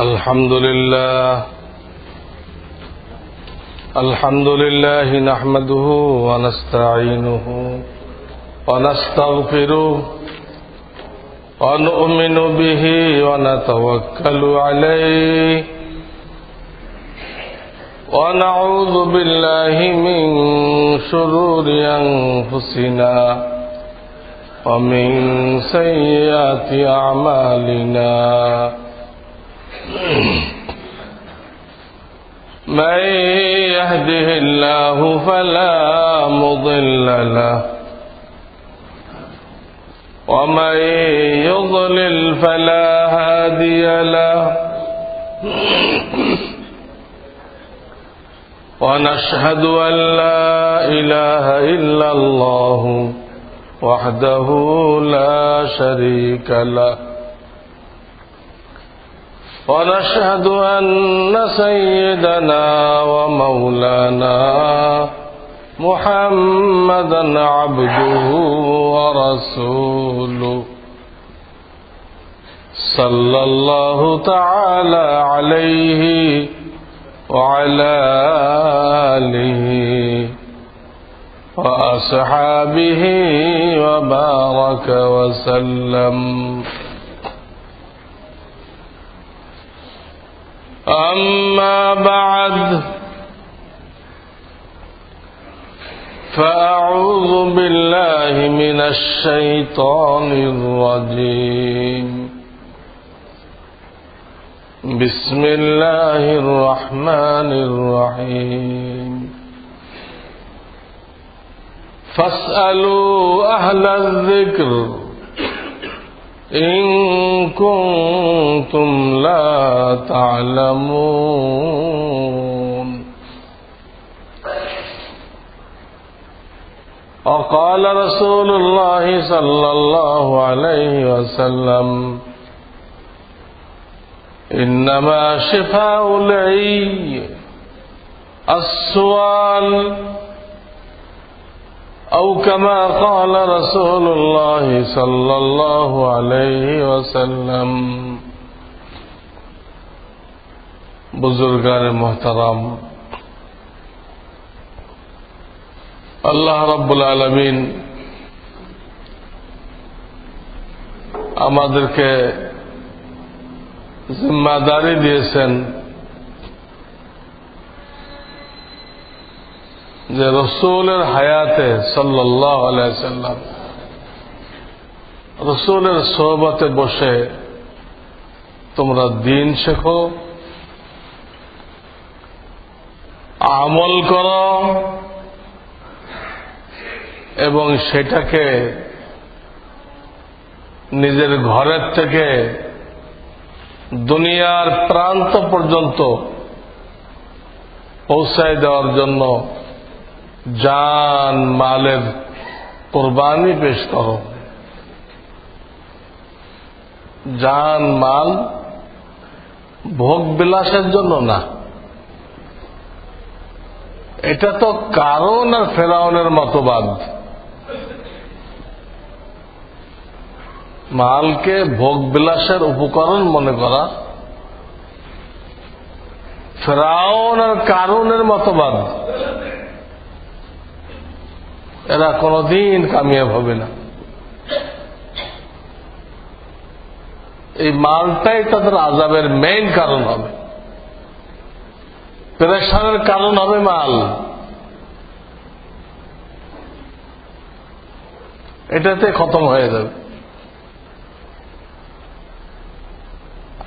الحمد لله نحمده ونستعينه ونستغفره ونؤمن به ونتوكل عليه ونعوذ بالله من شرور أنفسنا ومن سيئات أعمالنا من يهده الله فلا مضل له ومن يضلل فلا هادي له ونشهد أن لا إله إلا الله وحده لا شريك له ونشهد أن سيدنا ومولانا محمدا عبده ورسوله صلى الله تعالى عليه وعلى آله وأصحابه وبارك وسلم. أما بعد فأعوذ بالله من الشيطان الرجيم. بسم الله الرحمن الرحيم. فاسألوا أهل الذكر إن كنتم لا تعلمون. وقال رسول الله صلى الله عليه وسلم إنما شفاء العي السؤال أو كما قال رسول الله صلى الله عليه وسلم. बुजुर्गान मोहतरम, আল্লাহ রাব্বুল আলামিন আমাদেরকে জিম্মাদারি দিয়েছেন যে রসুলের হায়াতে সাল্লাল্লাহু আলাইহি সাল্লাম রসুলের সোহবতে বসে তোমরা দ্বীন শেখো, আমল করো এবং সেটাকে নিজের ঘরের থেকে দুনিয়ার প্রান্ত পর্যন্ত পৌঁছায় দেওয়ার জন্য জান মালের কুরবানি পেশ করো। জান মাল ভোগ বিলাসের জন্য না। এটা তো কারণ আর ফেরাউনের মতবাদ। মালকে ভোগ বিলাসের উপকরণ মনে করা ফেরাউন আর কারুনের মতবাদ। এরা কোনদিন কামিয়াব হবে না। এই মালটাই তাদের আযাবের মেইন কারণ হবে, পেরেশানের কারণ হবে মাল। এটাতে খতম হয়ে যাবে।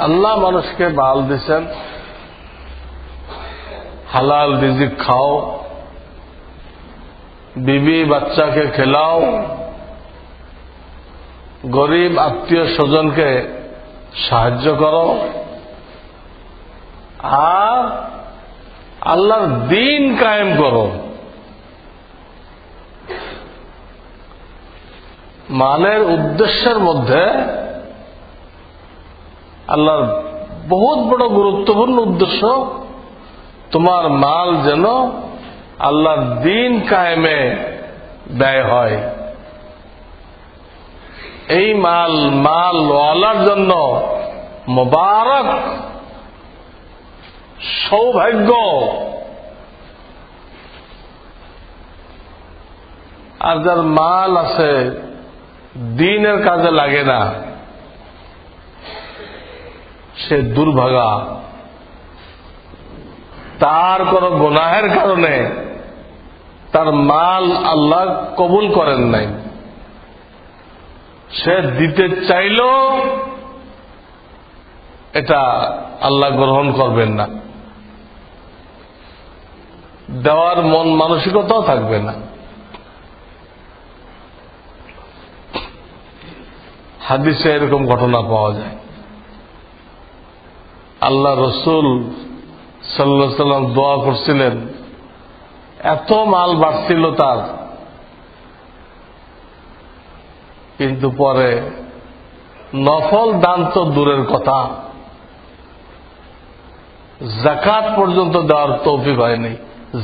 আল্লাহ মানুষকে মাল দিচ্ছেন, হালাল রিজিক খাও, বিবি বাচ্চাকে খেলাও, গরিব আত্মীয় স্বজনকে সাহায্য করো, আর আল্লাহর দ্বীন কায়েম করো। মালের উদ্দেশ্যের মধ্যে আল্লাহর বহুত বড় গুরুত্বপূর্ণ উদ্দেশ্য তোমার মাল যেন আল্লাহর দ্বীন কায়েমে ব্যয় হয়। এই মাল ওয়ালার জন্য মোবারক সৌভাগ্য। আর যার মাল আছে দ্বীনের কাজে লাগে না, সে দুর্ভাগা। তার কোন গুনাহের কারণে তার মাল আল্লাহ কবুল করেন নাই, সে দিতে চাইল এটা আল্লাহ গ্রহণ করবেন না, দেওয়ার মন মানসিকতাও থাকবে না। হাদিসে এরকম ঘটনা পাওয়া যায়। আল্লাহ রসুল সাল্লাল্লাহু আলাইহি ওয়াসাল্লাম দোয়া করছিলেন, এত মাল বাড়ছিল তার, কিন্তু পরে নফল দান তো দূরের কথা, যাকাত পর্যন্ত দেওয়ার তৌফিক হয়নি।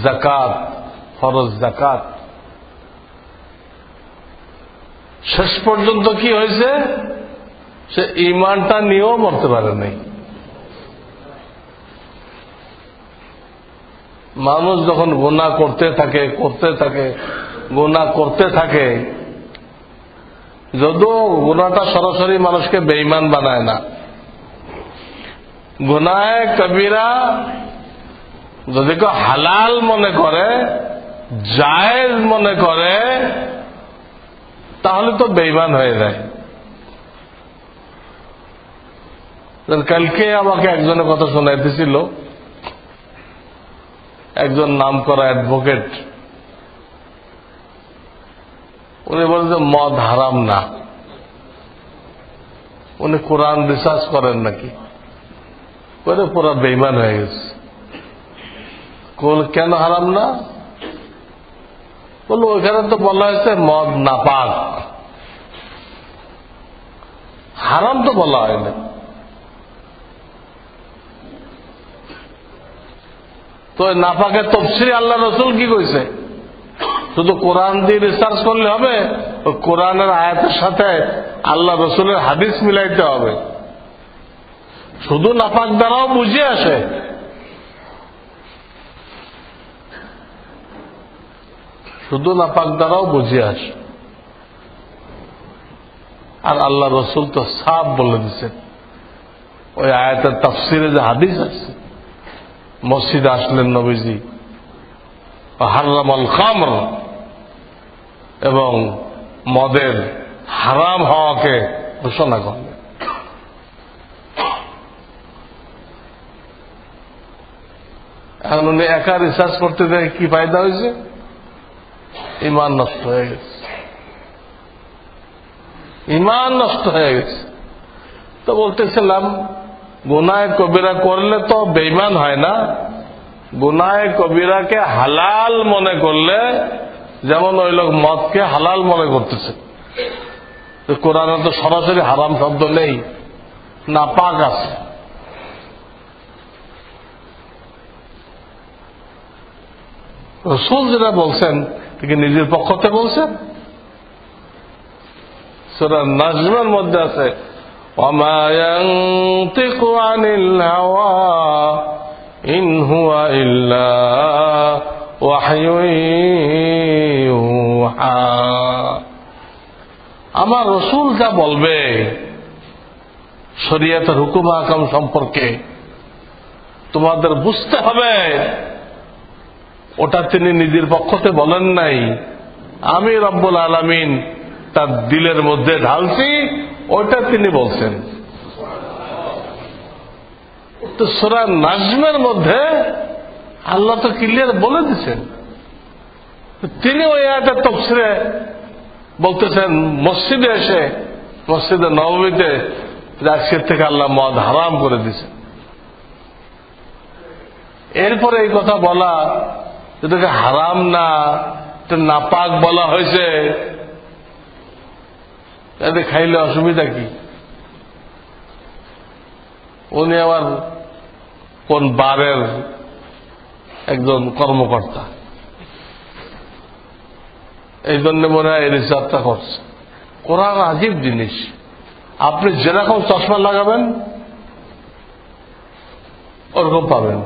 যাকাত, ফরজ যাকাত। শেষ পর্যন্ত কি হয়েছে, সে ঈমানটা নিয়েও মরতে পারে নাই। মানুষ যখন গুনাহ করতে থাকে গুনাহ করতে থাকে, যদিও গুনাহটা সরাসরি মানুষকে বেঈমান বানায় না, গুনাহে কবিরা যদি কেউ হালাল মনে করে, জায়েজ মনে করে, তাহলে তো বেঈমান হয়ে যায়। কালকে আমাকে একজনের কথা শোনাইতেছিল, একজন নামকরা অ্যাডভোকেট, উনি বলেন যে মদ হারাম না। উনি কোরআন রিসার্চ করেন নাকি, বলে পুরা বেঈমান হয়ে গেছে। কেন হারাম না? বললো ওইখানে তো বলা হয়েছে মদ নাপাক, হারাম তো বলা হয় না। তো নাপাকের তাফসীরে আল্লাহ রসুল কি কইছে? শুধু কোরআন দিয়ে রিসার্চ করলে হবে? কোরআনের আয়াতের সাথে আল্লাহ রসুলের হাদিস মিলাইতে হবে। শুধু নাপাক দ্বারাও বুঝে আসে। শুধু নাপাক দ্বারাও বুঝে আসে। আর আল্লাহ রসুল তো সাফ বলে দিচ্ছেন, ওই আয়াতের তাফসীরে যে হাদিস আছে, মসজিদে আসলেন নবীজি, হারামাল খামর, এবং মদের হারাম হওয়াকে ঘোষণা করলেন। এখন উনি একা রিসার্চ করতে দেয়, কি ফায়দা হয়েছে? ঈমান নষ্ট হয়ে গেছে, ঈমান নষ্ট হয়ে গেছে। তো বলতেছিলাম, গুনাহে কবিরা করলে তো বেঈমান হয় না, গুনাহে কবিরাকে হালাল মনে করলে, যেমন ওই লোক মদকে হালাল মনে করতেছে। কোরআনে তো সরাসরি হারাম শব্দ নেই, নাপাক আছে। রাসূল যেটা বলছেন, তিনি নিজের পক্ষ থেকে বলছেন। সূরা নাজমের মধ্যে আছে, ওয়ামা ইয়ানতিকু আনিল হাওয়া ইন হুয়া ইল্লা ওয়াহয়ুন ইউহা। আমার রাসূল যা বলবে শরীয়তের হুকুম আহকাম সম্পর্কে, তোমাদের বুঝতে হবে ওটা তিনি নিজের পক্ষ থেকে বলেন নাই, আমি রব্বুল আলামিন তার দিলের মধ্যে ঢালছি, ওটা তিনি বলছেন। তো সূরা নাজমের মধ্যে আল্লাহ তো ক্লিয়ার বলে দিচ্ছেন। তিনি ওই আয়াতের তাফসীরে বলতেছেন, মসজিদে এসে, মসজিদে নববীতে আজকের থেকে আল্লাহ মদ হারাম করে দিয়েছেন। এরপরে এই কথা বলা, যেটাকে হারাম না, নাপাক বলা হয়েছে, এতে খাইলে অসুবিধা কি? উনি আবার কোন বারের একজন কর্মকর্তা, এই জন্য মনে হয় এই রিসার্চটা করছে। কোরআন আজীব জিনিস। আপনি যেরকম চশমা লাগাবেন ওরকম পাবেন।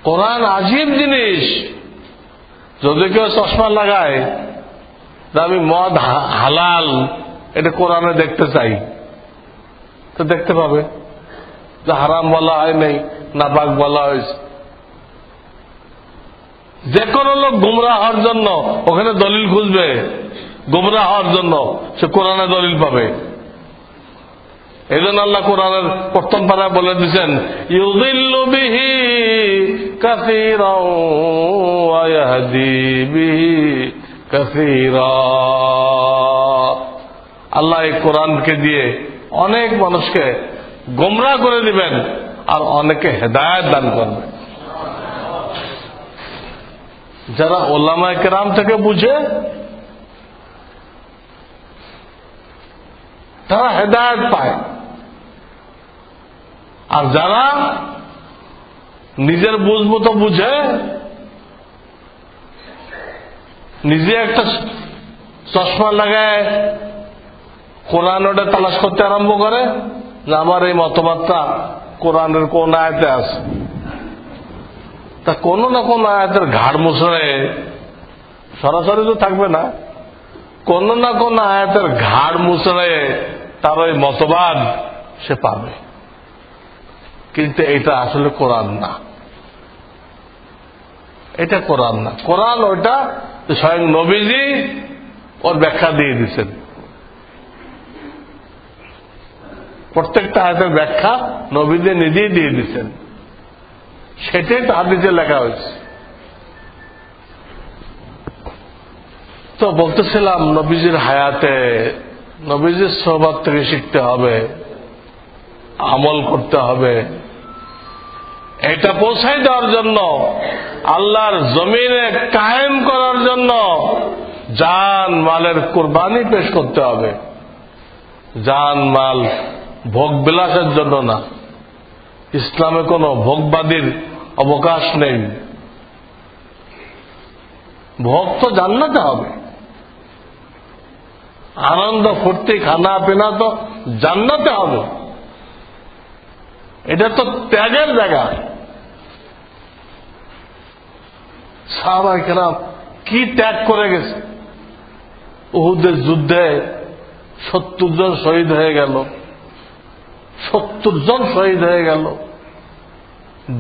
কোরআন আজীব জিনিস। যদি কেউ চশমা লাগায় যে আমি মদ হালাল এটা কোরআনে দেখতে চাই, তো দেখতে পাবে যে হারাম বলা হয় নাই, নাপাক বলা হয়েছে। যে কোনো লোক গুমরাহ হওয়ার জন্য ওখানে দলিল খুঁজবে, গুমরাহ হওয়ার জন্য সে কোরআনে দলিল পাবে। এই জন্য আল্লাহ কোরআনের প্রথম পারায় বলে দিচ্ছেন, ইউদিল্লু বিহি কাসীরান ওয়া ইয়াহদি বিহি কাসীরা। আল্লাহ এই কোরআনকে দিয়ে অনেক মানুষকে গোমরাহ করে দিবেন আর অনেকে হেদায়েত দান করবেন। যারা ওলামায়ে কেরাম থেকে বুঝে তারা হেদায়েত পায়, আর যারা নিজের বুঝ মতো বুঝে নিজে একটা চশমা লাগায় কোরআন ওটা তালাশ করতে আরম্ভ করে যে আমার এই মতবাদটা কোরআনের কোন আয়াতে আছে, তা কোন না কোন আয়াতের ঘাড় মুছড়ে, সরাসরি তো থাকবে না, কোন না কোন আয়াতের ঘাড় মুছড়ে তার ওই মতবাদ সে পাবে। কিন্তু এটা আসলে কোরআন না, এটা কোরআন না। কোরআন ওইটা স্বয়ং নবীজি ওর ব্যাখ্যা দিয়ে দিচ্ছেন। প্রত্যেকটা আয়াতের ব্যাখ্যা নবীজি নিজেই দিয়ে দিচ্ছেন, সেটাই তো হাদিসে লেখা হয়েছে। তো বলতেছিলাম নবীজির হায়াতে নবীজির সোহবত থেকে শিখতে হবে, আমল করতে হবে। এটা পৌঁছাই দেওয়ার জন্য, আল্লাহর জমিনে কায়েম করার জন্য জান মালের কুরবানি পেশ করতে হবে। জান মাল ভোগ বিলাসের জন্য না। ইসলামে কোনো ভোগবাদীর অবকাশ নেই। ভোগ তো জান্নাতে হবে, আনন্দ ফুর্তি খানা পিনা তো জান্নাতে হবে। এটা তো ত্যাগের জায়গা। সাহাবায়ে কেরাম কি ত্যাগ করে গেছে। উহুদের যুদ্ধে 70 জন শহীদ হয়ে গেল, 70 জন শহীদ হয়ে গেল,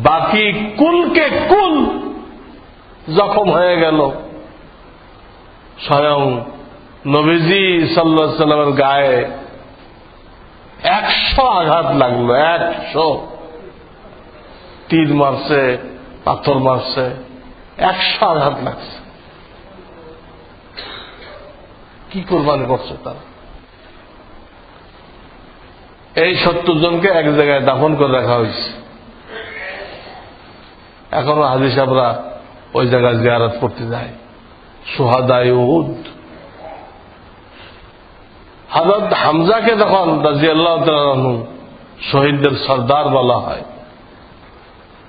বাকি কুলকে কুল জখম হয়ে গেল। স্বয়ং নবীজি সাল্লাল্লাহু আলাইহি সাল্লামের গায়ে 100 আঘাত লাগলো, 100 তীর মারছে, পাথর মারছে, 100 আঘাত লাগছে। কি কোরবানি করছে তারা? এই 70 জনকে এক জায়গায় দাফন করে রাখা হয়েছে। এখনো হাজী সাহেবরা ওই জায়গায় জিয়ারত করতে যায়। শুহাদায়ে উহুদ। হযরত হামজাকে যখন রাদিয়াল্লাহু তাআলা আনহু শহীদদের সর্দার বলা হয়,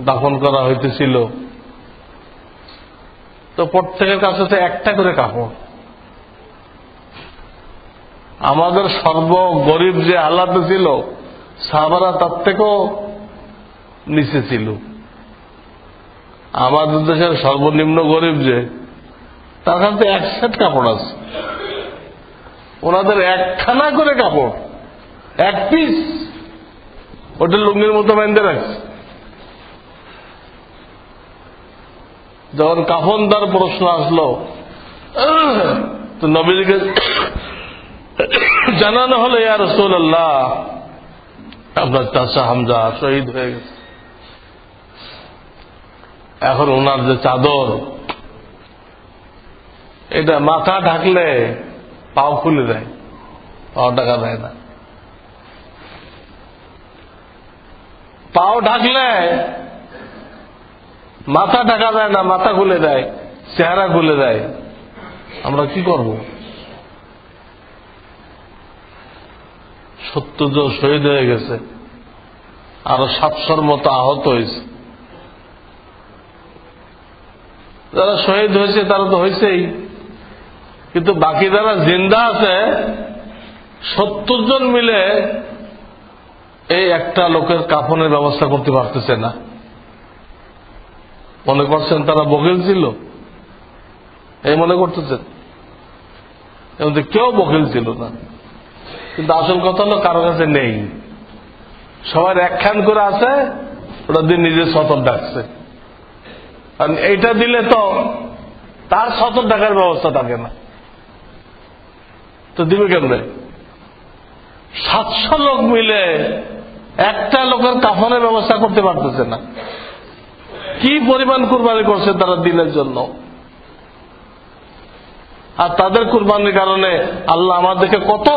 দাফন করা হইতেছিল, তো প্রত্যেকের কাছে তো একটা করে কাপড়। আমাদের সর্বগরিব যে হালাতে ছিল, সাহাবারা তার থেকেও নিচে ছিল। আমাদের দেশের সর্বনিম্ন গরিব যে, তার কাছে এক সেট কাপড় আছে, ওনাদের একখানা করে কাপড়, এক পিস, ওটা লুঙ্গির মতো বেঁধে রাখছে। যখন কাফনদার প্রশ্ন আসলো, তো নবীকে জানানো হলো, ইয়া রাসূলুল্লাহ, আপনার চাচা হামজা শহীদ হয়ে গেছে। এখন ওনার যে চাদর, এটা মাথা ঢাকলে পাও খুলে দেয়, পাও ঢাকা দেয় না। পাও ঢাকলে মাথা ঢাকা দেয় না, মাথা খুলে দেয়, চেহারা খুলে দেয়। আমরা কি করব? 70 জন শহীদ হয়ে গেছে, আরো 700-র মতো আহত হয়েছে। যারা শহীদ হয়েছে তারা তো হয়েছেই, কিন্তু বাকি যারা জিন্দা আছে 70 জন মিলে এই একটা লোকের কাফনের ব্যবস্থা করতে পারতেছে না। মনে করছেন তারা বকিল ছিল, এই মনে করতেছেন? এবং কেউ বকিল ছিল না। কিন্তু আসল কথা হলো কারো কাছে নেই, সবার একখান করে আছে, ওটা দিয়ে নিজের সতর ডাকছে। কারণ এইটা দিলে তো তার সতর ডাকার ব্যবস্থা থাকে না, তো দিবে কেমনে? 700 লোক মিলে একটা লোকের কাফনের ব্যবস্থা করতে পারতেছে না। কি পরিমাণ কুরবানি করছে তারা দিনের জন্য। আর তাদের কুরবানির কারণে আল্লাহ আমাদেরকে কত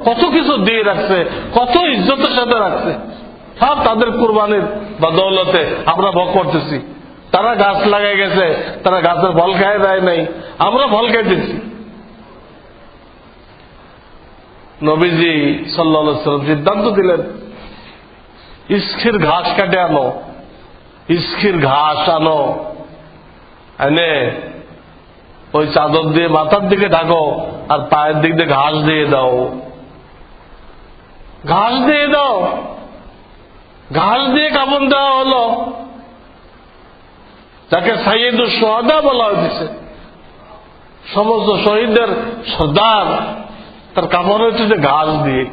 কত কিছু দিয়ে রাখছে, কত ইজ্জতের সাথে রাখছে। সব তাদের কুরবানির বদৌলতে আমরা ভোগ করতেছি। তারা গাছ লাগাই গেছে, তারা গাছের ফল খায় দেয় নাই, আমরা ফল খাইতেছি। নবীজি সাল্লাল্লাহু আলাইহি ওয়াসাল্লাম সিদ্ধান্ত দিলেন, ইস্কির ঘাস কাটে আনো, ইস্কির ঘাস আনো, এনে ওই চাদর দিয়ে মাথার দিকে ঢাকো, আর পায়ের দিক দিয়ে ঘাস দিয়ে দাও, ঘাস দিয়ে দাও। ঘাস দিয়ে কাফন দেওয়া হলো, যাকে সাইয়্যিদুশ শুহাদা বলা হয়েছে, সমস্ত শহীদদের সর্দার, তার কাফন হচ্ছে যে ঘাস দিয়ে।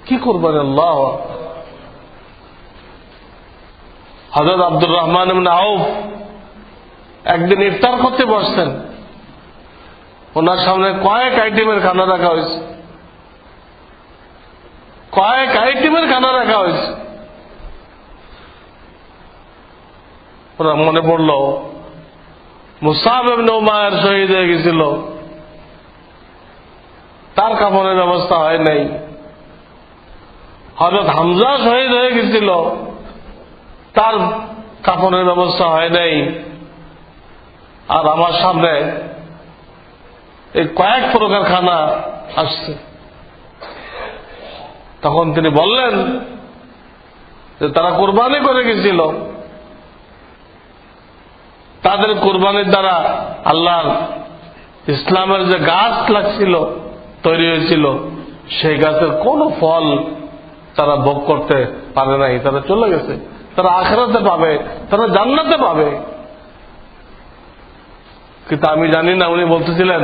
কি করবেন আল্লাহ! হযরত আব্দুর রহমান ইবনে আউফ একদিন ইফতার করতে বসছেন, ওনার সামনে কয়েক আইটেমের খানা রাখা হয়েছে, কয়েক আইটেমের খানা রাখা হয়েছে। ওনার মনে পড়ল মুসআব ইবনে উমাইর শহীদ হয়ে গেছিল, তার কাফনের ব্যবস্থা হয় নাই। হযরত হামজা শহীদ হয়ে গেছিল, তার কাফনের ব্যবস্থা হয় নাই। আর আমার সামনে এই কয়েক প্রকার খানা আসছে। তখন তিনি বললেন যে তারা কুরবানি করে গেছিল, তাদের কুরবানির দ্বারা আল্লাহর ইসলামের যে গাছ লাগছিল, তৈরি হয়েছিল, সেই গাছের কোন ফল তারা ভোগ করতে পারে নাই, তারা চলে গেছে। তারা আখিরাতে পাবে, তারা জান্নাতে পাবে। কিন্তু আমি জানি না, উনি বলতেছিলেন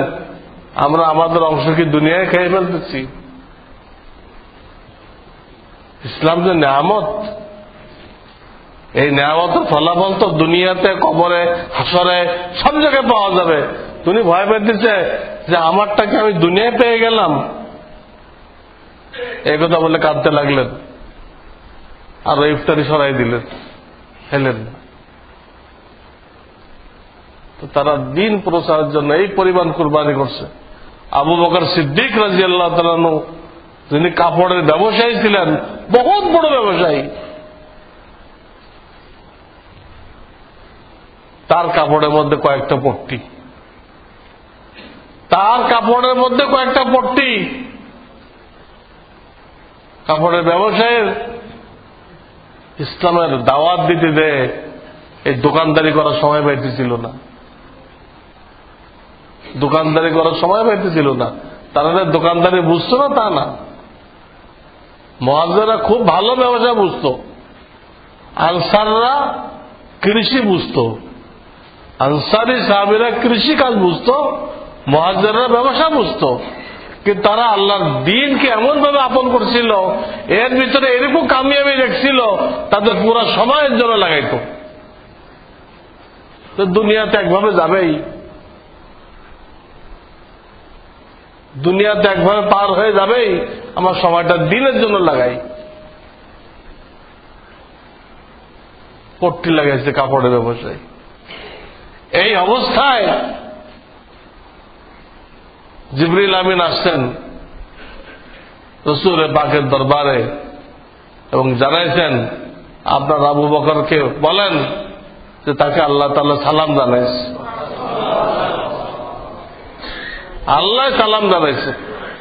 আমরা আমাদের অংশ কি দুনিয়ায় খেয়ে ফেলতেছি। ইসলাম যে নেয়ামত, এই নেয়ামতের ফলাফল তো দুনিয়াতে, কবরে, হাসরে, সব জায়গায় পাওয়া যাবে। তুমি ভয় পেতেছে যে আমারটাকে আমি দুনিয়ায় পেয়ে গেলাম, এই কথা বলে কাঁদতে লাগলেন, আর ইফতারি সরাই দিলেন, খেলেন না। তো তারা দিন প্রচারের জন্য এই পরিমাণ কুরবানি করছে। আবু বকর সিদ্দিক রাদিয়াল্লাহু তাআলা আনহু, যিনি কাপড়ের ব্যবসায়ী ছিলেন, বহুত বড় ব্যবসায়ী, তার কাপড়ের মধ্যে কয়েকটা পট্টি, তার কাপড়ের মধ্যে কয়েকটা পট্টি। কাপড়ের ব্যবসায়ের ইসলামের দাওয়াত দিতে দেয়, এই দোকানদারি করার সময় পাইতেছিল না, দোকানদারি করার সময় পাইতেছিল না। তারা দোকানদারি বুঝতো না তা না, মুহাজিররা খুব ভালো ব্যবসা বুঝতো, আনসাররা কৃষি বুঝতো। আনসারী সাহাবীরা কৃষি কাজ বুঝতো, মুহাজিররা ব্যবসা বুঝতো। কিন্তু তারা আল্লাহর দ্বীনকে এমন ভাবে আপন করছিল, এর ভিতরে এরকম কামিয়াবি দেখছিল, তাদের পুরা সময়ের জন্য লাগাইতো। তো দুনিয়াতে একভাবে যাবেই, দুনিয়াতে একভাবে পার হয়ে যাবেই, আমার সময়টা দিনের জন্য লাগাই। পট্টি লাগাইছে কাপড়ের ব্যবসায়। এই অবস্থায় জিবরিল আমিন আসছেন রাসূল পাকের দরবারে এবং জানাইছেন, আপনার আবু বকরকে বলেন যে তাকে আল্লাহ তাআলা সালাম জানাইছে। আল্লাহ সালাম জানাইছে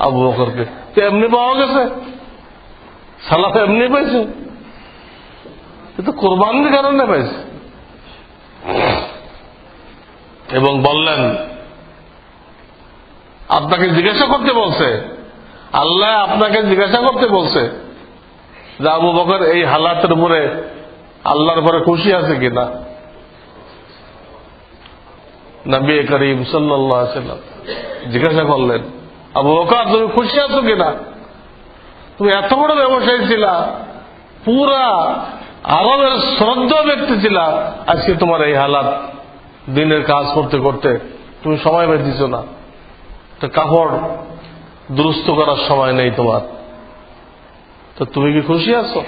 আবু বকরকে, তো এমনি পাওয়া গেছে, সালাম এমনি পাইছে, কিন্তু কুরবানির কারণে পাইছে। এবং বললেন, আপনাকে জিজ্ঞাসা করতে বলছে, আল্লাহ আপনাকে জিজ্ঞাসা করতে বলছে যে আবু বকর এই হালাতের উপরে আল্লাহর উপরে খুশি আছে কিনা। নবী করিম সাল্লাল্লাহু আলাইহি ওয়াসাল্লাম জিজ্ঞাসা করলেন, আবু বকর তুমি খুশি আছো কিনা? তুমি এত বড় ব্যবসায়ী ছিলা, পুরা আরবের শ্রদ্ধা ব্যক্তি ছিলা, আজকে তোমার এই হালাত, দিনের কাজ করতে করতে তুমি সময় পেয়েছ না, তো কাপড় দুরুস্ত করার সময় নেই তোমার, তো তুমি কি খুশি আছো?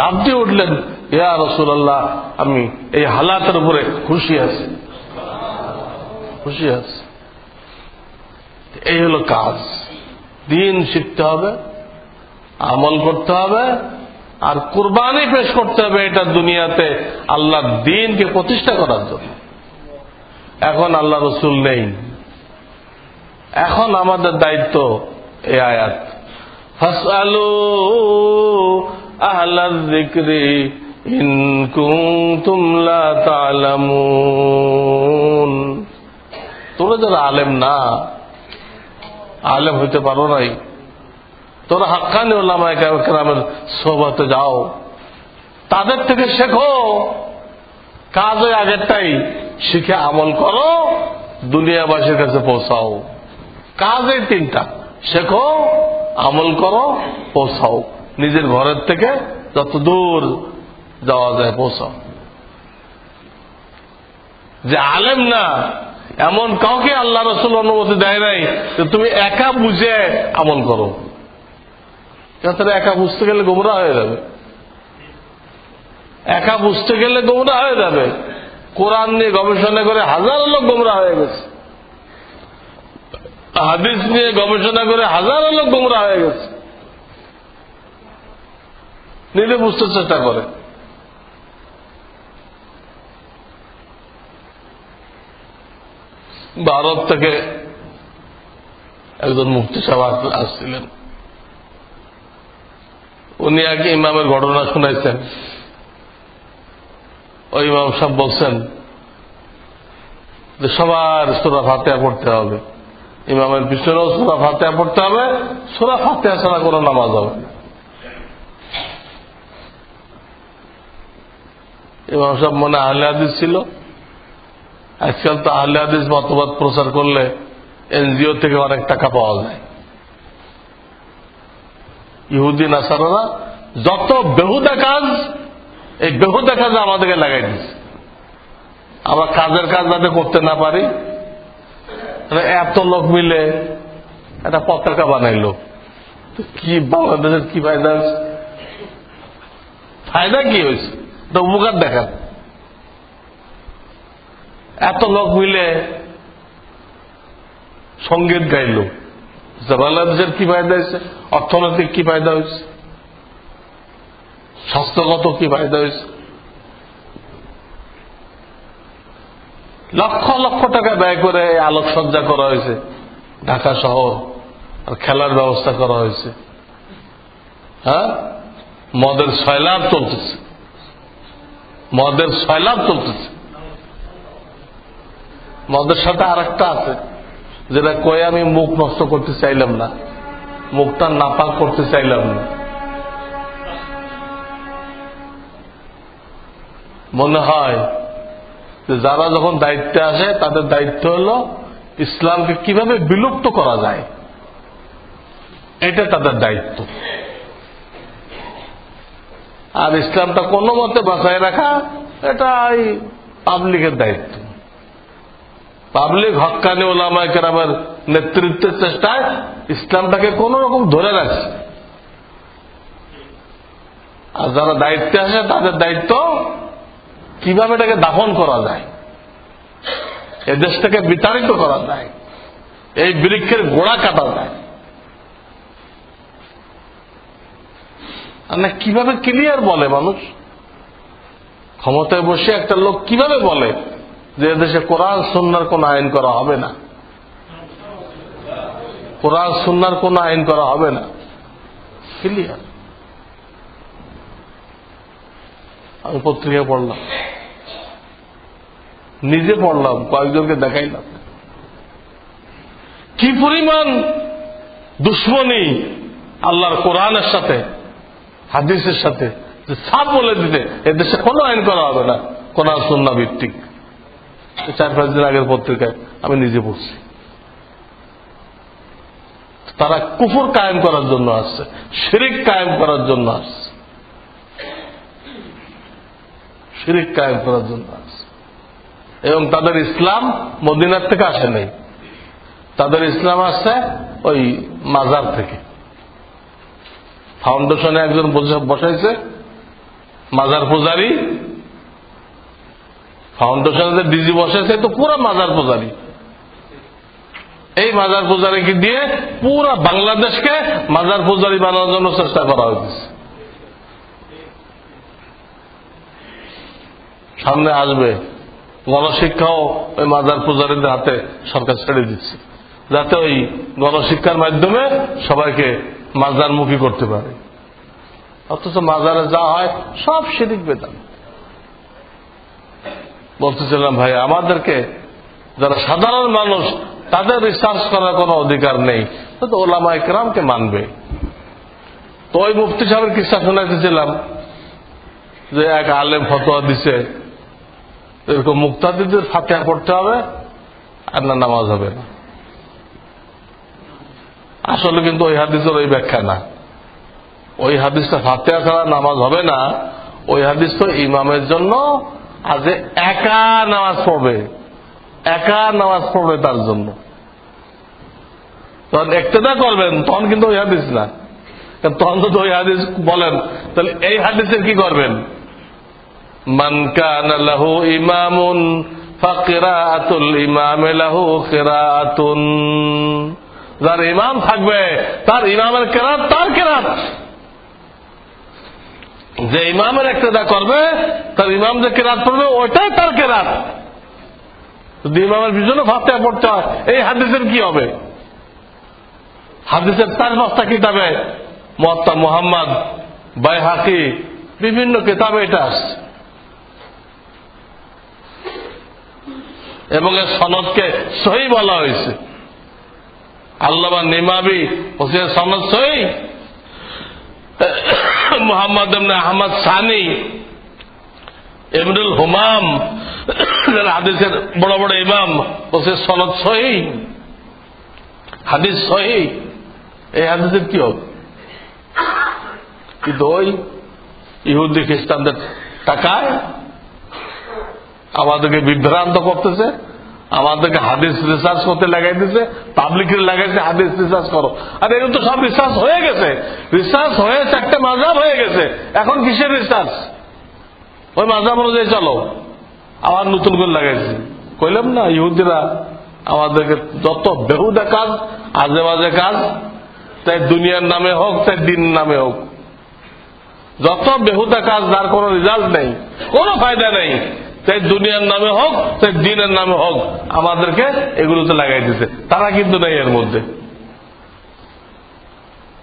লাভ দিয়ে উঠলেন, ইয়া রাসূলুল্লাহ আমি এই হালাতের উপরে খুশি আছি, খুশি আছি। এই হলো কাজ। দিন শিখতে হবে, আমল করতে হবে, আর কুরবানি পেশ করতে হবে এটা দুনিয়াতে আল্লাহর দ্বীনকে প্রতিষ্ঠা করার জন্য। এখন আল্লাহ রসুল নেই, এখন আমাদের দায়িত্ব এই আয়াত, ফাসআলু আহলায যিকরি ইন কুনতুম লা তা'লামুন। তোরা যারা আলেম না, আলেম হইতে পারো নাই, তোরা হাক্কানি উলামায়ে কেরামের সোহবতে যাও, তাদের থেকে শেখো। কাজ ওই আগেরটাই, শিখে আমল করো, দুনিয়াবাসীর কাছে পৌঁছাও। কাজ এই তিনটা, শেখো, আমল করো, পৌঁছাও। নিজের ঘরের থেকে যত দূর যাওয়া যায় পৌঁছাও। যে আলেম না এমন কাউকে আল্লাহ রাসূল অনুমতি দেয় নাই যে তুমি একা বুঝে আমল করো। তাহলে একা বুঝতে গেলে গোমরাহ হয়ে যাবে, একা বুঝতে গেলে গোমরাহ হয়ে যাবে। কোরআন নিয়ে গবেষণা করে হাজার লোক গোমরাহ হয়ে গেছে, হাদিস নিয়ে গবেষণা করে হাজার লোক গোমরাহ হয়ে গেছে। নিজে বুঝতে চেষ্টা করে। ভারত থেকে একজন মুফতি সাহেব আসছিলেন, উনি আগে ইমামের ঘটনা শুনাইছেন। ওই ইমাম সাহেব বলছেন যে সবার সূরা ফাতিহা পড়তে হবে, ইমামের পিছনেও সূরা ফাতিহা পড়তে হবে, সূরা ফাতিহা ছাড়া কোনো নামাজ হবে না। ইমাম সাহেব মনে আহলে হাদিস ছিল। আজকাল তো আহলে হাদিস মতবাদ প্রচার করলে এনজিও থেকে অনেক টাকা পাওয়া যায়। ইহুদি নাসারারা যত বেহুদা কাজ, এই বেহুদা কাজে আমাদেরকে লাগাই দিচ্ছে। আমরা কাজের কাজ যাতে করতে না পারি, এত লোক মিলে একটা পতাকা বানাইলো, কি বাংলাদেশের কি ফায়দা হয়েছে? ফায়দা কি হয়েছে? এটা উপকার দেখান। এত লোক মিলে সঙ্গীত গাইল, বাংলাদেশের কি ফায়দা হয়েছে? অর্থনৈতিক কি ফায়দা হয়েছে? স্বাস্থ্যগত কি ফায়দা হয়েছে? লক্ষ লক্ষ টাকা ব্যয় করে আলোকসজ্জা করা হয়েছে ঢাকা শহর, আর খেলার ব্যবস্থা করা হয়েছে। হ্যাঁ, মদের সয়লাভ চলতেছে, মদের সয়লাভ চলতেছে। মদের সাথে আর একটা আছে, যেটা কয়ে আমি মুখ নষ্ট করতে চাইলাম না, মুখটা নাপাক করতে চাইলাম না। মনে হয় যে যারা যখন দায়িত্বে আসে তাদের দায়িত্ব হলো ইসলামকে কিভাবে বিলুপ্ত করা যায়, এটা তাদের দায়িত্ব। আর ইসলামটা কোনো মতে বাঁচায় রাখা এটা এই পাবলিকের দায়িত্ব। পাবলিক হক্কানি উলামায়ে কেরামের নেতৃত্বের চেষ্টায় ইসলামটাকে কোন রকম ধরে রাখছে। আর যারা দায়িত্বে আসে তাদের দায়িত্ব কিভাবে এটাকে দাফন করা যায়, এই দেশটাকে বিতাড়িত করা যায়, এই বৃক্ষের গোড়া কাটা যায়। আর না কিভাবে ক্লিয়ার বলে মানুষ, ক্ষমতায় বসে একটা লোক কিভাবে বলে যে এদেশে কোরআন সুন্নাহর কোন আইন করা হবে না, কোরআন সুন্নাহর কোন আইন করা হবে না, ক্লিয়ার। আমি পত্রিকা পড়লাম, নিজে পড়লাম, কয়েকজনকে দেখাইলাম, কি পরিমাণ দুশ্মনী আল্লাহর কোরআনের সাথে হাদিসের সাথে, সাফ বলে দিতে এদেশে কোনো আইন করা হবে না কোরআন সুন্নাহ ভিত্তিক। 4-5 দিন আগের পত্রিকায় আমি নিজে পড়ছি। তারা কুফর কায়েম করার জন্য আসছে, শিরিক কায়েম করার জন্য আসছে, শিরিক কায়েম করার জন্য আসছে। এবং তাদের ইসলাম মদিনার থেকে আসে নাই, তাদের ইসলাম আসছে ওই মাজার থেকে। ফাউন্ডেশনে একজন বসাইছে মাজার পূজারি, ফাউন্ডেশনে যে ডিজি বসাইছে তো পুরো মাজার পূজারি। এই মাজার পূজারিকে দিয়ে পুরা বাংলাদেশকে মাজার পূজারি বানানোর জন্য চেষ্টা করা হয়েছে। সামনে আসবে গণশিক্ষাও ওই মাজার পূজারীদের হাতে সরকার ছেড়ে দিচ্ছে, যাতে ওই গণশিক্ষার মাধ্যমে সবাইকে মাজারমুখী করতে পারে। অথচ মাজারে যা হয় সব শিরিক বেদাত। বলতেছিলাম ভাই, আমাদেরকে যারা সাধারণ মানুষ তাদের রিসার্চ করার কোনো অধিকার নেই, তো ওলামা ইকরামকে মানবে। তো ওই মুফতি সাহেবের কিস্সা শোনাইতেছিলাম যে এক আলেম ফতোয়া দিছে এরকম মুক্তাদিদের ফাতিহা পড়তে হবে আর না নামাজ হবে না। আসলে কিন্তু ওই হাদিসের ওই ব্যাখ্যা না। ওই হাদিসটা ফাতিহা ছাড়া নামাজ হবে না, ওই হাদিস তো ইমামের জন্য আজ একা নামাজ পড়বে, একা নামাজ পড়বে তার জন্য। তখন ইক্তেদা করবেন, তখন কিন্তু ওই হাদিস না। তখন যদি ওই হাদিস বলেন, তাহলে এই হাদিসের কি করবেন? মান কানা লাহু ইমামুন ফাকিরাতুল ইমামি লাহু কিরাতুন। যার ইমাম থাকবে তার ইমামের কেরাত তার কেরাত। যে ইমামের ইক্তেদা করবে তার ইমাম যে কেরাত পড়বে ওইটাই তার কেরাত। যদি ইমামের পিছনে ফাতিহা পড়তে হয়, এই হাদিসের কি হবে? হাদিসের 4-5টা কিতাবে, মুয়াত্তা মুহাম্মদ, বাইহাকি, বিভিন্ন কিতাবে এটা আসছে। এবং এর সনদকে সহি বলা হয়েছে। আল্লামা নিমাবি হোসেন সনদ সহি, মুহাম্মদ ইবনে আহমদ সানি, ইবনুল হুমাম, যারা হাদিসের বড় বড় ইমাম, হোসেন সনদ সহি, হাদিস সহি। এই হাদিসের কি হবে? কিন্তু ওই ইহুদি খ্রিস্টানদের টাকায় আমাদেরকে বিভ্রান্ত করতেছে, আমাদেরকে হাদিস রিসার্চ করতে লাগাই দিচ্ছে, পাবলিকের লাগাইছে হাদিস রিসার্চ করো। আর এগুলো তো সব রিসার্চ হয়ে গেছে, রিসার্চ হয়ে 4টে মাযহাব হয়ে গেছে। এখন কিসের রিসার্চ? ওই মাযহাব অনুযায়ী চলো। আবার নতুন করে লাগাইছে। কইলাম না, ইহুদিরা আমাদেরকে যত বেহুদা কাজ, আজে বাজে কাজ, তাই দুনিয়ার নামে হোক তাই দিন নামে হোক, যত বেহুদা কাজ যার কোনো রেজাল্ট নেই, কোনো ফায়দা নেই, তাই দুনিয়ার নামে হোক তাই দিনের নামে হোক, আমাদেরকে এগুলোতে লাগাই দিতে। তারা কিন্তু নেই এর মধ্যে,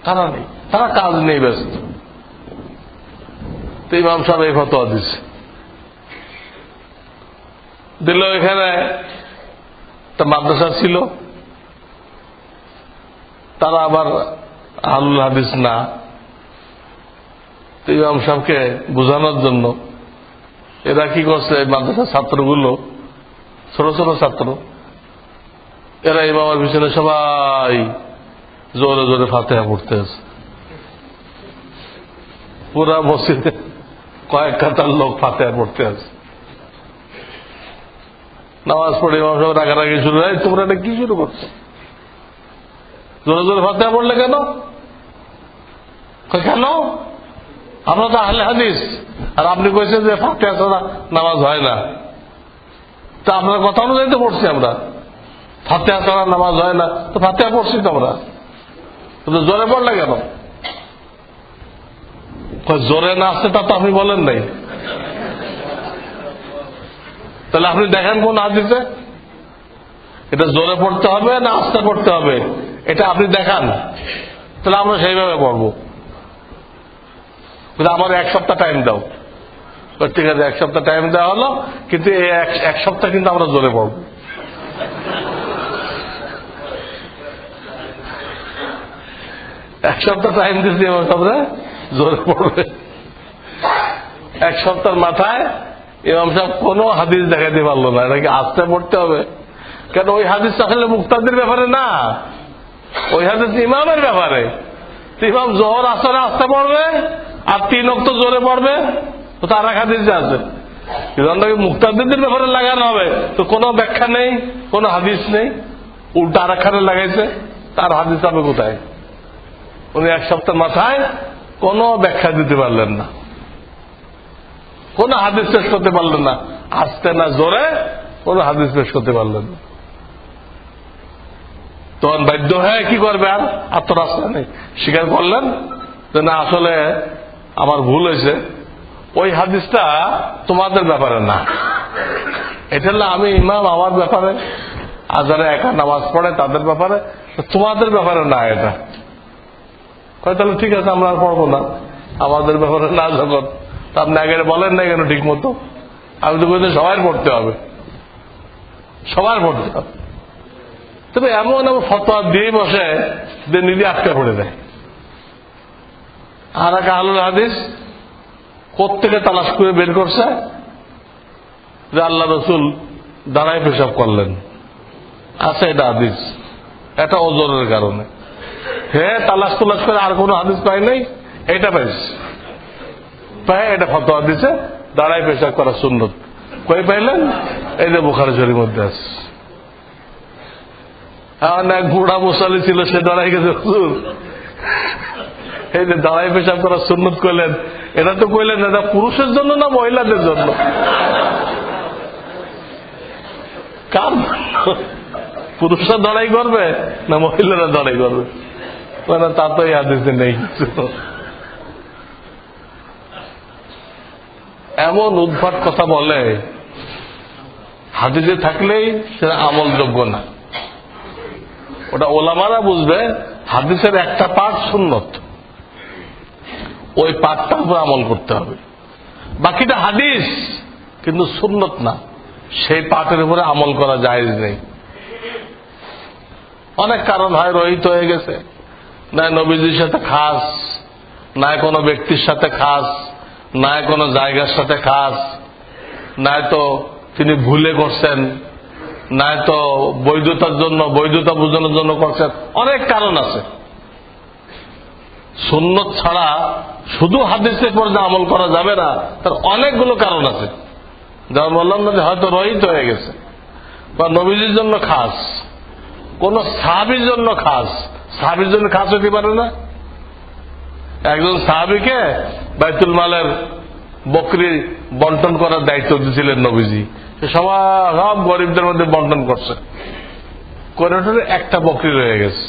তারা নেই, তারা কাজ নেই, ব্যস্ত। তো ইমাম সাহেব এই ফতোয়া দিচ্ছে, দিল। এখানে একটা মাদ্রাসা ছিল, তারা আবার আহলুল হাদিস না। তো ইমাম সাহেবকে বোঝানোর জন্য এরা কি করছে, মাদ্রাসার ছাত্রগুলো, ছোট ছোট ছাত্র, এরা ইমামের পিছনে সবাই জোরে জোরে ফাতিহা পড়তে আছে। পুরা মসজিদে কয়েক কাতার লোক ফাতিহা পড়তে আছে। নামাজ পড়ে ইমাম সাহেব রাগারাগি শুরু হয়, তোমরা এটা কি শুরু করছো? জোরে জোরে ফাতিহা পড়লে কেন? কেন? আমরা তো আহলে হাদিস, আর আপনি কইছেন যে ফাতিহা ছাড়া নামাজ হয় না। তা আপনার কথা অনুযায়ী তো পড়ছি আমরা, ফাতিহা ছাড়া নামাজ হয় না, তো ফাতিহা পড়ছি তো আমরা। জোরে পড়লে কেন? জোরে না আসছে তা তো আপনি বলেন নাই। তাহলে আপনি দেখেন কোন হাদিসে এটা জোরে পড়তে হবে না আস্তে পড়তে হবে, এটা আপনি দেখান, তাহলে আমরা সেইভাবে পড়বো। আমার 1 সপ্তাহ টাইম দাও। ঠিক আছে, 1 সপ্তাহ টাইম দেওয়া হলো, কিন্তু এই 1 সপ্তাহ কিন্তু আমরা জোরে পড়ব। এক সপ্তাহ টাইম দিচ্ছি, আমার সপ্তাহে জোরে পড়বে। 1 সপ্তাহের মাথায় ইমাম সাহেব কোনো হাদিস দেখাতে পারলো না, এটাকে আস্তে পড়তে হবে। কেন ওই হাদিস আসলে মুক্তাদির ব্যাপারে না, ওই হাদিস ইমামের ব্যাপারে। ইমাম জোহর আসরে আস্তে পড়বে আর 3 ওয়াক্ত জোরে পড়বে, তো তার এক হাদিসে আছে। মুক্তাদিদের ব্যাপারে লাগানো হবে তো কোনো ব্যাখ্যা নেই, কোনো হাদিস নেই, উল্টা আর একখানে লাগাইছে, তার হাদিস হবে কোথায়? উনি 1 সপ্তাহ মাথায় কোনো ব্যাখ্যা দিতে পারলেন না, কোন হাদিস পেশ করতে পারলেন না, আসতে না জোরে কোন হাদিস পেশ করতে পারলেন না। তখন বাধ্য হয়ে কি করবে, আর তো রাস্তা নেই, স্বীকার করলেন যে না আসলে আমার ভুল হয়েছে, ওই হাদিসটা তোমাদের ব্যাপারে না, এটা হলো আমি ইমাম আমার ব্যাপারে, আর যারা একা নামাজ পড়ে তাদের ব্যাপারে, তোমাদের ব্যাপারে না এটা। তাহলে ঠিক আছে আমরা আর পড়বো না, আমাদের ব্যাপারে না যখন, তা আপনি আগে বলেন না কেন ঠিক মতো? আমি তো বলতে সবাই পড়তে হবে, সবার পড়তে হবে। তবে এমন এমন ফতোয়া দিয়ে বসে যে নিজে আটকা পড়ে দেয়। আর এক আহলুল হাদিস কোত্থেকে তালাশ করে বের করছে যে আল্লাহ রসুল দাঁড়ায় পেশাব করলেন, আছে এটা হাদিস, এটা ওজনের কারণে। তালাশ তুলাশ করে আর কোন হাদিস পাই নাই, এটা পাইছে, এটা ফতোয়া দিছে দাঁড়ায় পেশাব করা সুন্নত। কই পাইলেন? এই যে বুখারী শরীফের মধ্যে আছে। এক বুড়া মুসাল্লি ছিল, সে দাঁড়াই গেছে, হুজুর এই যে দাঁড়াই পেশাব করা সুন্নত করলেন, এটা তো কইলেন এটা পুরুষের জন্য না মহিলাদের জন্য? কার পুরুষরা দাঁড়াই করবে না মহিলারা দাঁড়াই করবে? মানে তা তো এই হাদিসে নেই কিছু। এমন উদ্ভট কথা বলে, হাদিসে থাকলেই সেটা আমলযোগ্য না। ওটা ওলামারা বুঝবে হাদিসের একটা পাঠ সুন্নত, ওই পাঠটার উপর আমল করতে হবে, বাকিটা হাদিস কিন্তু সুন্নত না, সেই পাঠের উপরে আমল করা জায়েজ নেই। অনেক কারণ হয়, রহিত হয়ে গেছে, না নবীজির সাথে খাস, না কোনো ব্যক্তির সাথে খাস, না কোনো জায়গার সাথে খাস, না তো তিনি ভুলে করছেন, না তো বৈধতার জন্য, বৈধতা বোঝানোর জন্য করছেন, অনেক কারণ আছে। সুন্নত ছাড়া শুধু হাদিসের পর যে আমল করা যাবে না, তার অনেকগুলো কারণ আছে। যেমন বললাম না যে হয়তো রহিত হয়ে গেছে, বা নবীজির জন্য খাস, কোন সাহাবীর জন্য খাস, সাহাবীর জন্য খাস হতে পারে না। একজন সাহাবীকে বাইতুল মালের বকরি বন্টন করার দায়িত্ব দিয়েছিলেন নবীজি, সব গরিবদের মধ্যে বন্টন করছে, করে একটা বকরি রয়ে গেছে,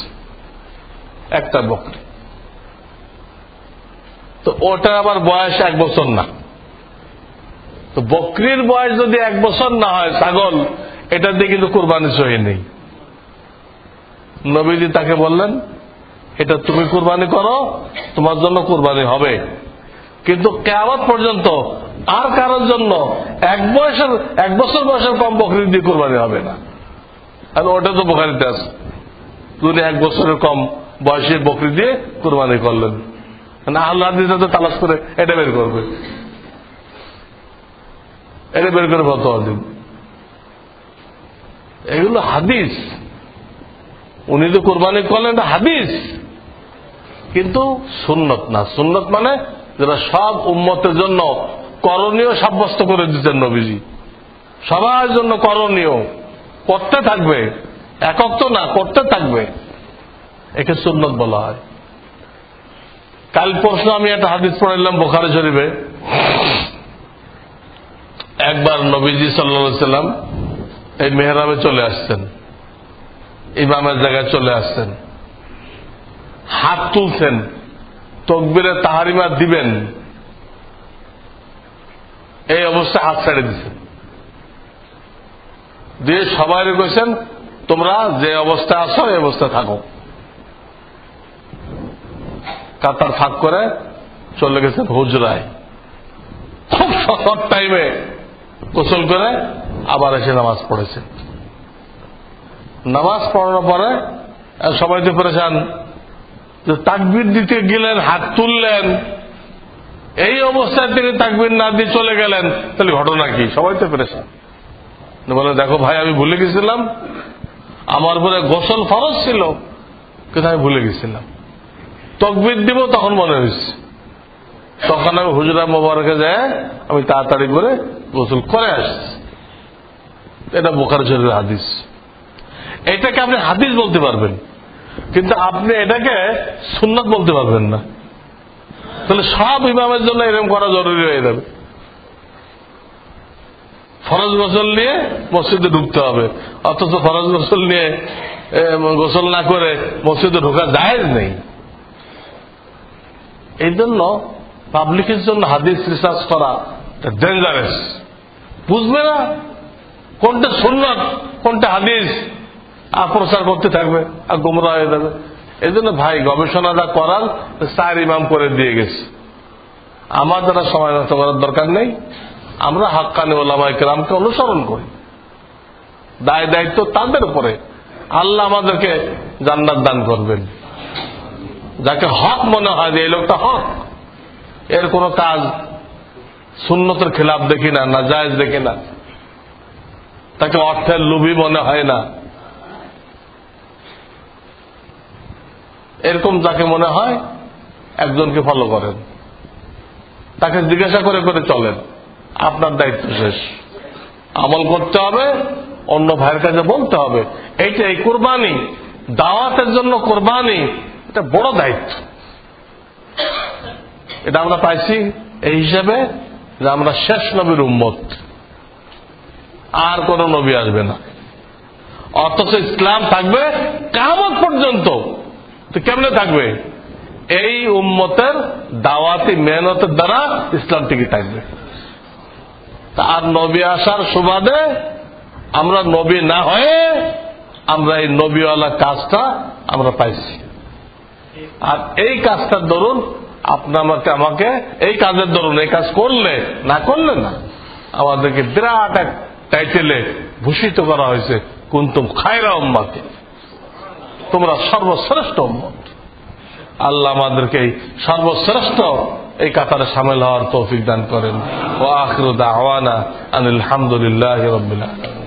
একটা বকরি। তো ওটা আবার বয়স 1 বছর না, তো বকরির বয়স যদি 1 বছর না হয়, ছাগল, এটা দিয়ে কিন্তু কুরবানি সহি নেই। নবীজি তাকে বললেন এটা তুমি কুরবানি করো, তোমার জন্য কুরবানি হবে, কিন্তু কিয়ামত পর্যন্ত আর কারোর জন্য 1 বছর বয়সের কম বকরি দিয়ে কুরবানি হবে না। আর ওটা তো বুখারীতে আছে, তিনি 1 বছরের কম বয়সে বকরি দিয়ে কুরবানি করলেন। আল্লাহ হাদিসে তো তালাশ করে এটা বের করবে, এটা বের করে ফতোয়া দিন। এগুলো হাদিস, উনি তো কুরবানি করলেন হাদিস, কিন্তু সুন্নত না। সুন্নত মানে যেটা সব উম্মতের জন্য করণীয় সাব্যস্ত করে দিতেন নবীজি, সবার জন্য করণীয়, করতে থাকবে, একক তো না, করতে থাকবে, একে সুন্নত বলা হয়। কাল পরশু আমি একটা হাদিস পড়াইলাম বুখারী শরীফে। একবার নবীজি সাল্লাল্লাহু আলাইহি সাল্লাম এই মেহরাবে চলে আসছেন, ইমামের জায়গায় চলে আসছেন, হাত তুলছেন, তাকবীরে তাহরিমা দিবেন, এই অবস্থায় হাত ছেড়ে দিচ্ছেন, দিয়ে সবাই কইছেন তোমরা যে অবস্থায় আছো এই অবস্থায় থাকো। কাতার ফাঁক করে চলে গেছেন হুজরায়, খুব শর্ট টাইমে গোসল করে আবার এসে নামাজ পড়েছেন। নামাজ পড়ানোর পরে সবাই তো পরেশান, তাকবীর দিতে গেলেন, হাত তুললেন, এই অবস্থায় তিনি তাকবীর না দিয়ে চলে গেলেন, তাহলে ঘটনা কি? সবাই তো পেরেশান। বলে, দেখো ভাই, আমি ভুলে গেছিলাম, আমার উপরে গোসল ফরজ ছিল, কিন্তু আমি ভুলে গেছিলাম। তাকবীর দিব তখন মনে হয়েছে, তখন আমি হুজরা মোবারকে যায় আমি তাড়াতাড়ি করে গোসল করে আসছি। এটা বুখারী শরীফের হাদিস। এটাকে আপনি হাদিস বলতে পারবেন, কিন্তু আপনি এটাকে সুন্নাত বলতে পারবেন না। তাহলে সব ইমামের জন্য এরকম করা জরুরি হয়ে যাবে। ফরজ গোসল নিয়ে মসজিদে ঢুকতে হবে, অথচ ফরজ গোসল নিয়ে গোসল না করে মসজিদে ঢোকা জায়েজ নেই। এই জন্য পাবলিকের জন্য হাদিস রিসার্চ করা ডেঞ্জারাস। বুঝবে না কোনটা সুন্নাত কোনটা হাদিস, আর প্রচার করতে থাকবে আর গোমরা হয়ে যাবে। এই জন্য ভাই, গবেষণাটা করার 4 ইমাম করে দিয়ে গেছে। আমার দ্বারা সময় নষ্ট করার দরকার নেই। আমরা হাক্কানি ওলামায়ে কেরামকে অনুসরণ করি, দায় দায়িত্ব তাদের উপরে। আল্লাহ আমাদেরকে জান্নাত দান করবেন। যাকে হক মনে হয় যে এই লোকটা হক, এর কোন কাজ সুন্নতের খেলাফ দেখি না, নাজায়েজ দেখি না, তাকে অর্থের লোভী মনে হয় না, এরকম যাকে মনে হয় একজনকে ফলো করেন, তাকে জিজ্ঞাসা করে করে চলেন। আপনার দায়িত্ব শেষ। আমল করতে হবে, অন্য ভাইয়ের কাছে বলতে হবে। এইটা এই কুরবানি, দাওয়াতের জন্য কুরবানি, এটা বড় দায়িত্ব। এটা আমরা পাইছি এই হিসাবে যে আমরা শেষ নবীর উম্মত, আর কোন নবী আসবে না, অথচ ইসলাম থাকবে কিয়ামত পর্যন্ত। তো কেমনে থাকবে? এই উম্মতের দাওয়াতি মেহনতের দ্বারা ইসলাম টিকে থাকবে। আর নবী আসার সুবাদে আমরা নবী না হয়ে আমরা এই নবীওয়ালা কাজটা আমরা পাইছি। আর এই কাজটার দরুন আপনাকে আমাকে এই কাজের দরুন, এই কাজ করলে না করলে না, আমাদেরকে বিরাট এক টাইটেলে ভূষিত করা হয়েছে, কুনতুম খায়রা উম্মাতিন, তোমরা সর্বশ্রেষ্ঠ উম্মত। আল্লাহ আমাদেরকে এই সর্বশ্রেষ্ঠ এই কাতারে শামিল হওয়ার তৌফিক দান করেন। ওয়া আখিরু দাওয়ানা আনিল হামদুলিল্লাহি রাব্বিল আলামিন।